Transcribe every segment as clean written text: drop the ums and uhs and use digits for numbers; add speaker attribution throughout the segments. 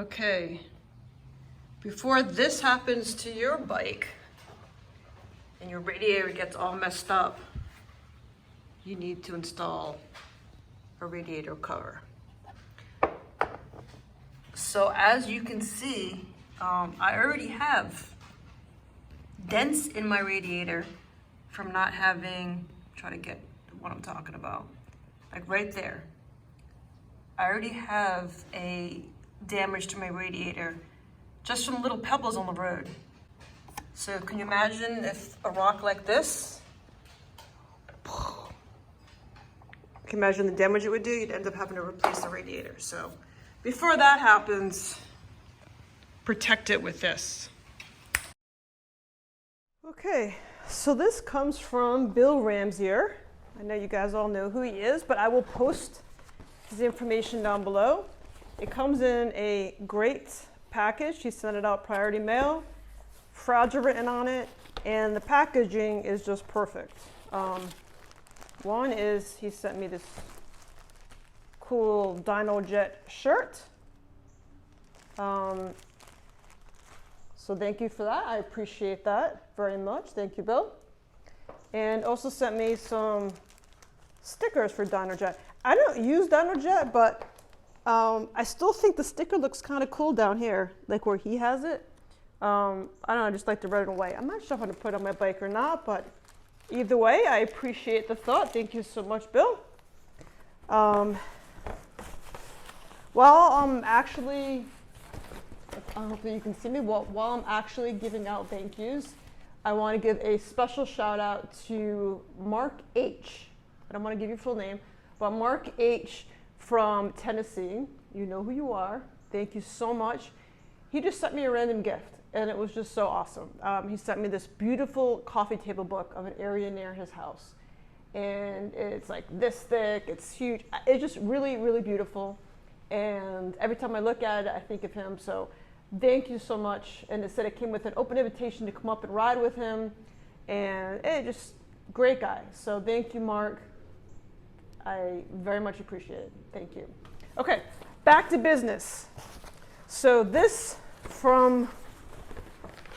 Speaker 1: Okay, before this happens to your bike and your radiator gets all messed up, you need to install a radiator cover. So as you can see, I already have dents in my radiator from not having, try to get what I'm talking about, like right there. I already have a damage to my radiator just from little pebbles on the road. So can you imagine if a rock like this, can you imagine the damage it would do? You'd end up having to replace the radiator. So before that happens, protect it with this. Okay, so this comes from Bill Ramsier. I know you guys all know who he is, but I will post his information down below. It comes in a great package. He sent it out priority mail, fragile written on it, and the packaging is just perfect. One is he sent me this cool Dyno Jet shirt. So thank you for that. I appreciate that very much. Thank you, Bill. And also sent me some stickers for Dyno Jet. I don't use Dyno Jet, but I still think the sticker looks kind of cool down here, like where he has it. I don't know, I just like to write it away. I'm not sure how to put it on my bike or not, but either way, I appreciate the thought. Thank you so much, Bill. Well, I'm actually, I hope that you can see me. While I'm actually giving out thank yous, I want to give a special shout out to Mark H. I don't want to give your full name, but Mark H. from Tennessee. You know who you are. Thank you so much. He just sent me a random gift, and it was just so awesome. He sent me this beautiful coffee table book of an area near his house. And it's like this thick, it's huge. It's just really, really beautiful. And every time I look at it, I think of him. So thank you so much. And it said it came with an open invitation to come up and ride with him. And just great guy. So thank you, Mark. I very much appreciate it. Thank you. Okay, back to business. So this from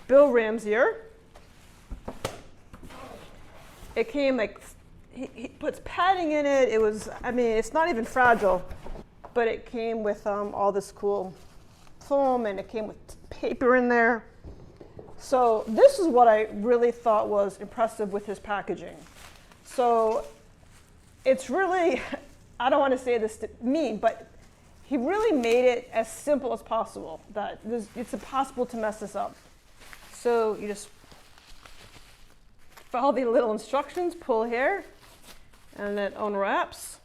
Speaker 1: Bill Ramsier. It came like, he puts padding in it. It was, I mean, it's not even fragile, but it came with all this cool foam, and it came with paper in there. So this is what I really thought was impressive with his packaging. So it's really, I don't want to say this to mean, but he really made it as simple as possible, that it's impossible to mess this up. So you just follow the little instructions, pull here, and it unwraps.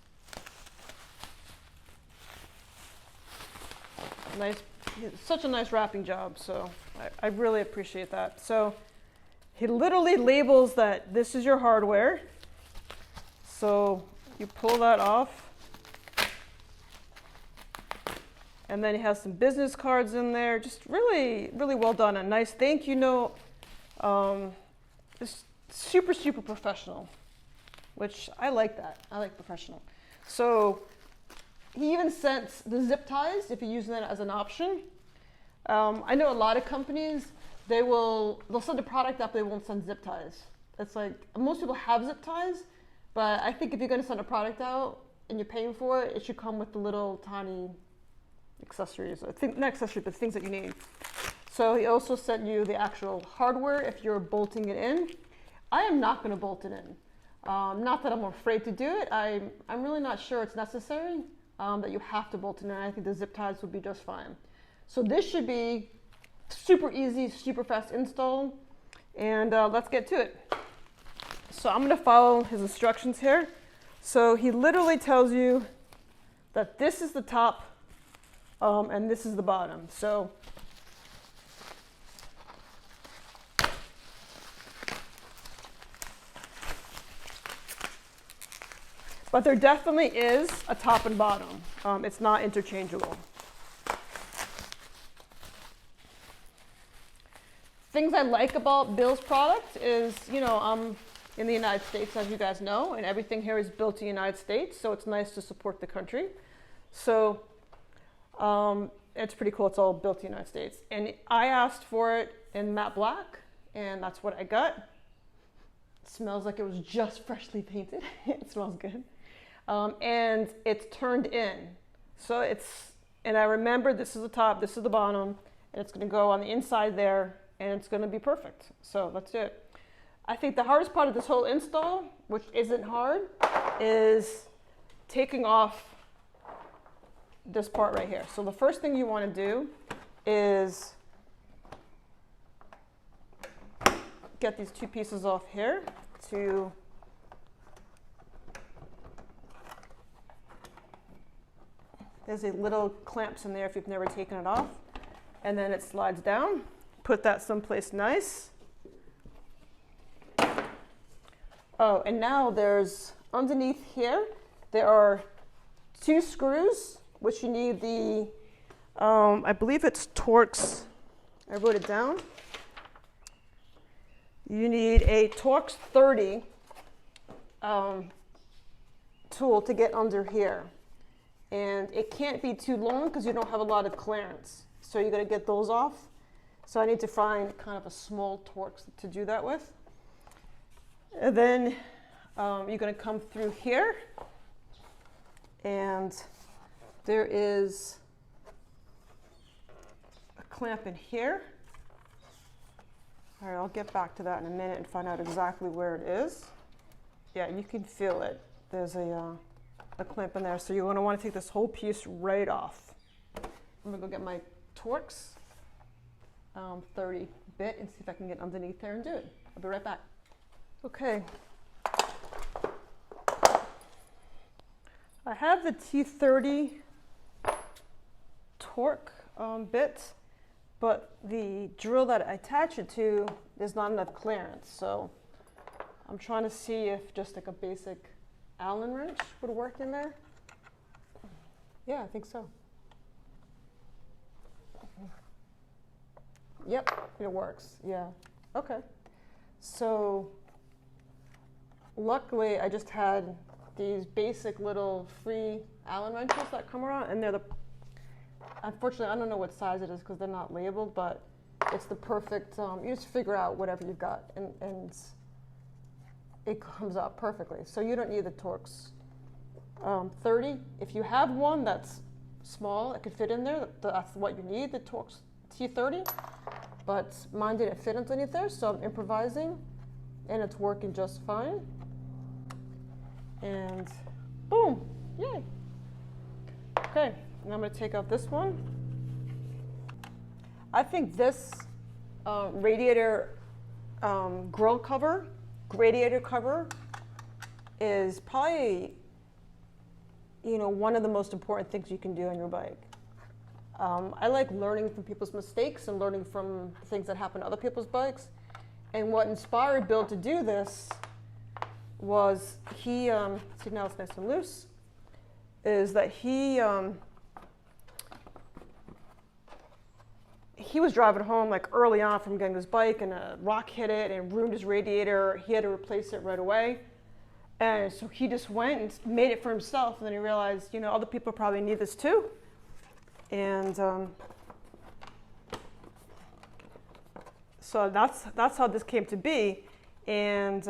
Speaker 1: Nice, such a nice wrapping job, so I really appreciate that. So he literally labels that this is your hardware. So you pull that off, and then he has some business cards in there. Just really, really well done. A nice thank you note. Just super, super professional, which I like that. I like professional. So he even sent the zip ties if you're using that as an option. I know a lot of companies, they'll send a product up, they won't send zip ties. It's like, most people have zip ties, but I think if you're going to send a product out and you're paying for it, it should come with the little tiny accessories. I think, not accessories, but things that you need. So he also sent you the actual hardware if you're bolting it in. I am not going to bolt it in. Not that I'm afraid to do it. I'm really not sure it's necessary that you have to bolt it in. I think the zip ties would be just fine. So this should be super easy, super fast install. And let's get to it. So I'm going to follow his instructions here. So he literally tells you that this is the top and this is the bottom. So but there definitely is a top and bottom. It's not interchangeable. Things I like about Bill's product is, you know, I'm in the United States, as you guys know, and everything here is built in the United States, so it's nice to support the country. So it's pretty cool. It's all built in the United States. And I asked for it in matte black, and that's what I got. It smells like it was just freshly painted. It smells good. And it's turned in. So and I remember this is the top, this is the bottom, and it's gonna go on the inside there, and it's gonna be perfect. So let's do it. I think the hardest part of this whole install, which isn't hard, is taking off this part right here. So the first thing you want to do is get these two pieces off here there's a little clamps in there if you've never taken it off, and then it slides down. Put that someplace nice. Oh, and now there's underneath here, there are 2 screws, which you need the, I believe it's Torx. I wrote it down. You need a Torx 30 tool to get under here. And it can't be too long because you don't have a lot of clearance. So you're gonna get those off. So I need to find kind of a small Torx to do that with. And then you're gonna come through here, and there is a clamp in here. All right, I'll get back to that in a minute and find out exactly where it is. Yeah, you can feel it. There's a clamp in there, so you're gonna wanna take this whole piece right off. I'm gonna go get my Torx 30 bit and see if I can get underneath there and do it. I'll be right back. Okay. I have the T30 torque bit, but the drill that I attach it to, there's not enough clearance. So I'm trying to see if just like a basic Allen wrench would work in there. Yeah, I think so. Yep, it works. Yeah. Okay. So luckily, I just had these basic little free Allen wrenches that come around, and they're unfortunately, I don't know what size it is because they're not labeled, but it's the perfect, you just figure out whatever you've got, and it comes out perfectly. So you don't need the Torx 30. If you have one that's small, it could fit in there, that's what you need, the Torx T30, but mine didn't fit underneath there, so I'm improvising, and it's working just fine. And boom, yay. Okay, now I'm gonna take out this one. I think this radiator radiator cover is probably, one of the most important things you can do on your bike. I like learning from people's mistakes and learning from things that happen to other people's bikes. And what inspired Bill to do this was see now it's nice and loose, is that he was driving home like early on from getting his bike, and a rock hit it and ruined his radiator. He had to replace it right away. And so he just went and made it for himself, and then he realized, other people probably need this too. And so that's how this came to be. And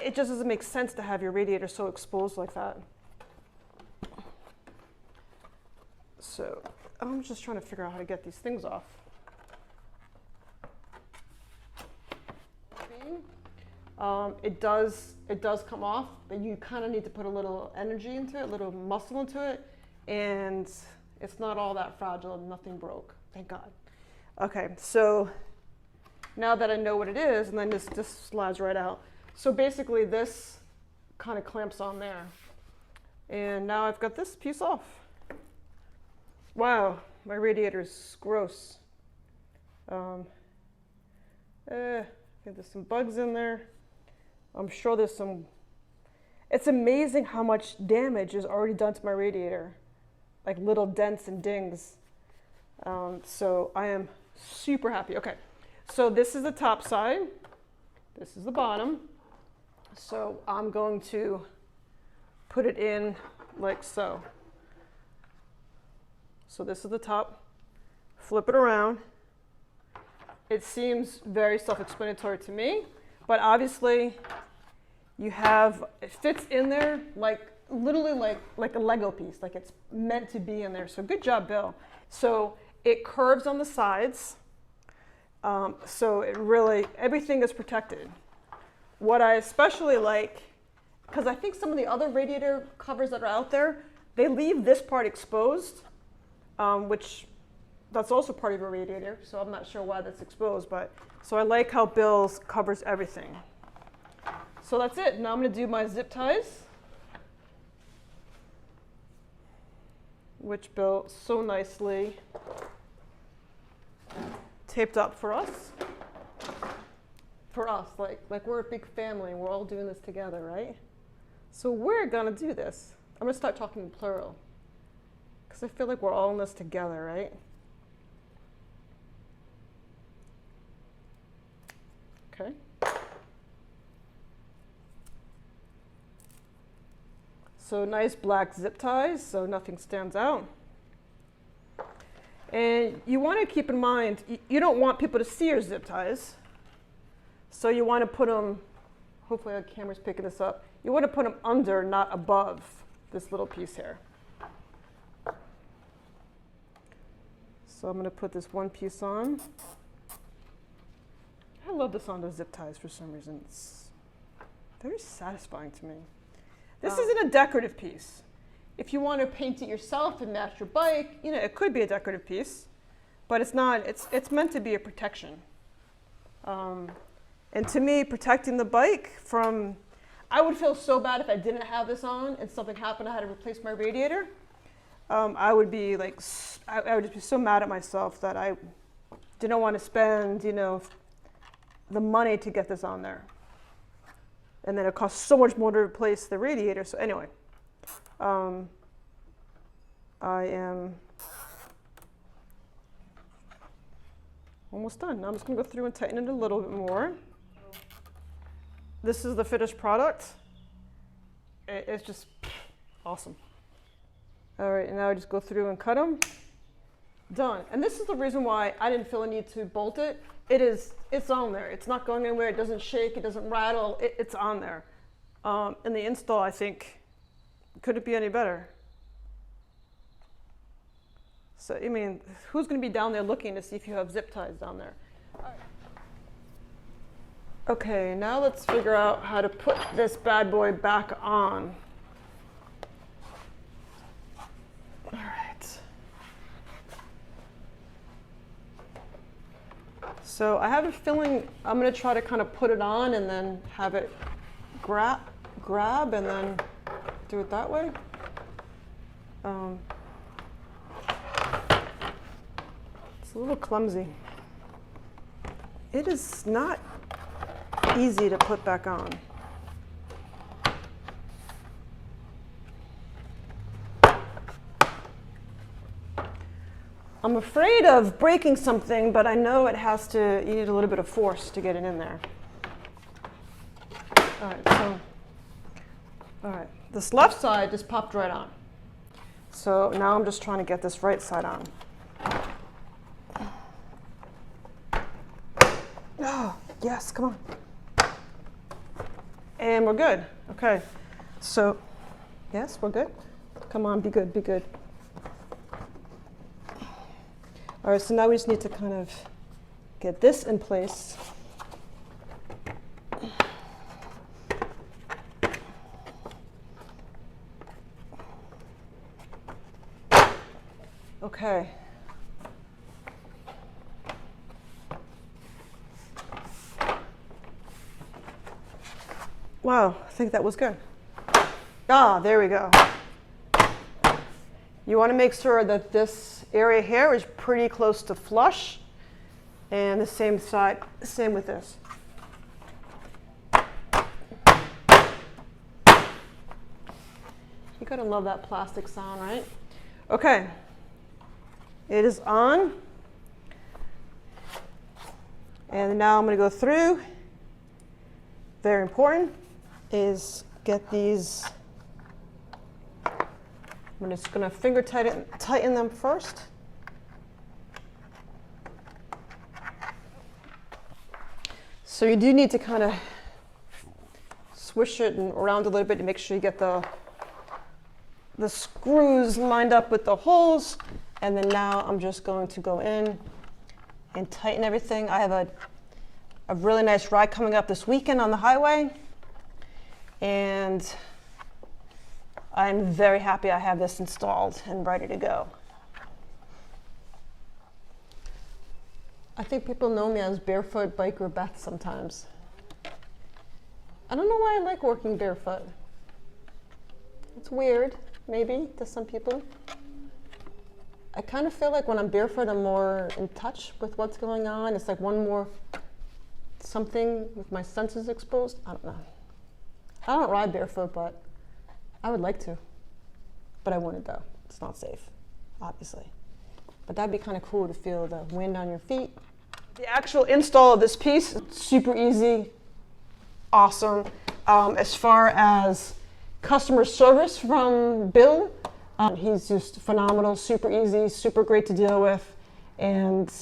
Speaker 1: it just doesn't make sense to have your radiator so exposed like that. So I'm just trying to figure out how to get these things off. It does come off, but you kind of need to put a little energy into it, a little muscle into it, and it's not all that fragile. Nothing broke, thank God. Okay, so now that I know what it is, and then this slides right out. So basically this kind of clamps on there. And now I've got this piece off. Wow, my radiator's gross. I think there's some bugs in there. I'm sure there's some, it's amazing how much damage is already done to my radiator. Like little dents and dings. So I am super happy. Okay. So this is the top side, this is the bottom. So I'm going to put it in like so. So this is the top, flip it around. It seems very self-explanatory to me, but obviously you have, it fits in there like literally like a Lego piece, like it's meant to be in there. So good job, Bill. So it curves on the sides. So it really, everything is protected. What I especially like, because I think some of the other radiator covers that are out there, they leave this part exposed, which that's also part of a radiator, so I'm not sure why that's exposed, but so I like how Bill's covers everything. So that's it. Now I'm going to do my zip ties, which Bill so nicely taped up for us. For us, like we're a big family, we're all doing this together, right? So we're going to do this. I'm going to start talking in plural, because I feel like we're all in this together, right? Okay. So nice black zip ties, so nothing stands out. And you want to keep in mind, you don't want people to see your zip ties. So you want to put them, hopefully the camera's picking this up, you want to put them under, not above this little piece here. So I'm going to put this one piece on. I love this on the zip ties for some reason. It's very satisfying to me. This isn't a decorative piece. If you want to paint it yourself and match your bike, you know, it could be a decorative piece, but it's not. It's meant to be a protection. And to me, protecting the bike from, I would feel so bad if I didn't have this on and something happened, I had to replace my radiator. I would be like, I would just be so mad at myself that I didn't want to spend, you know, the money to get this on there. And then it costs so much more to replace the radiator. So anyway, I am almost done. Now I'm just going to go through and tighten it a little bit more. This is the finished product. It's just awesome. All right, and now I just go through and cut them. Done. And this is the reason why I didn't feel a need to bolt it. It's on there. It's not going anywhere. It doesn't shake. It doesn't rattle. It's on there. And the install, I think, could it be any better? So, I mean, who's going to be down there looking to see if you have zip ties down there? All right. Okay, now let's figure out how to put this bad boy back on. All right. So I have a feeling I'm going to try to kind of put it on and then have it grab and then do it that way. It's a little clumsy. It is not easy to put back on. I'm afraid of breaking something, but I know it has to, you need a little bit of force to get it in there. All right, this left side just popped right on. So now I'm just trying to get this right side on. Oh, yes, come on. And we're good. Okay, so yes, we're good. Come on, be good, be good. All right, so now we just need to kind of get this in place. Okay. Wow, I think that was good. Ah, there we go. You want to make sure that this area here is pretty close to flush, and the same side, same with this. You gotta love that plastic sound, right? Okay, it is on. And now I'm gonna go through. Very important is get these, I'm just gonna finger tighten them first. So you do need to kind of swish it and around a little bit to make sure you get the screws lined up with the holes. And then now I'm just going to go in and tighten everything. I have a really nice ride coming up this weekend on the highway. And I'm very happy I have this installed and ready to go. I think people know me as Barefoot Biker Beth sometimes. I don't know why I like working barefoot. It's weird, maybe, to some people. I kind of feel like when I'm barefoot, I'm more in touch with what's going on. It's like one more something with my senses exposed. I don't know. I don't ride barefoot, but I would like to. But I wouldn't, though. It's not safe, obviously. But that'd be kind of cool to feel the wind on your feet. The actual install of this piece, super easy, awesome. As far as customer service from Bill, he's just phenomenal, super easy, super great to deal with, and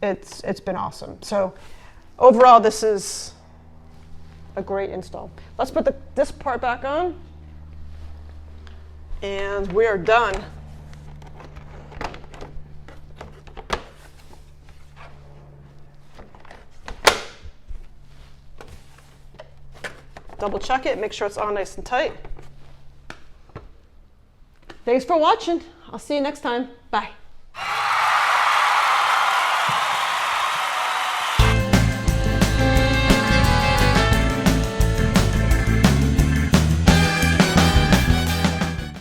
Speaker 1: it's been awesome. So overall, this is a great install. Let's put this part back on, and we are done. Double check it, make sure it's on nice and tight. Thanks for watching. I'll see you next time. Bye.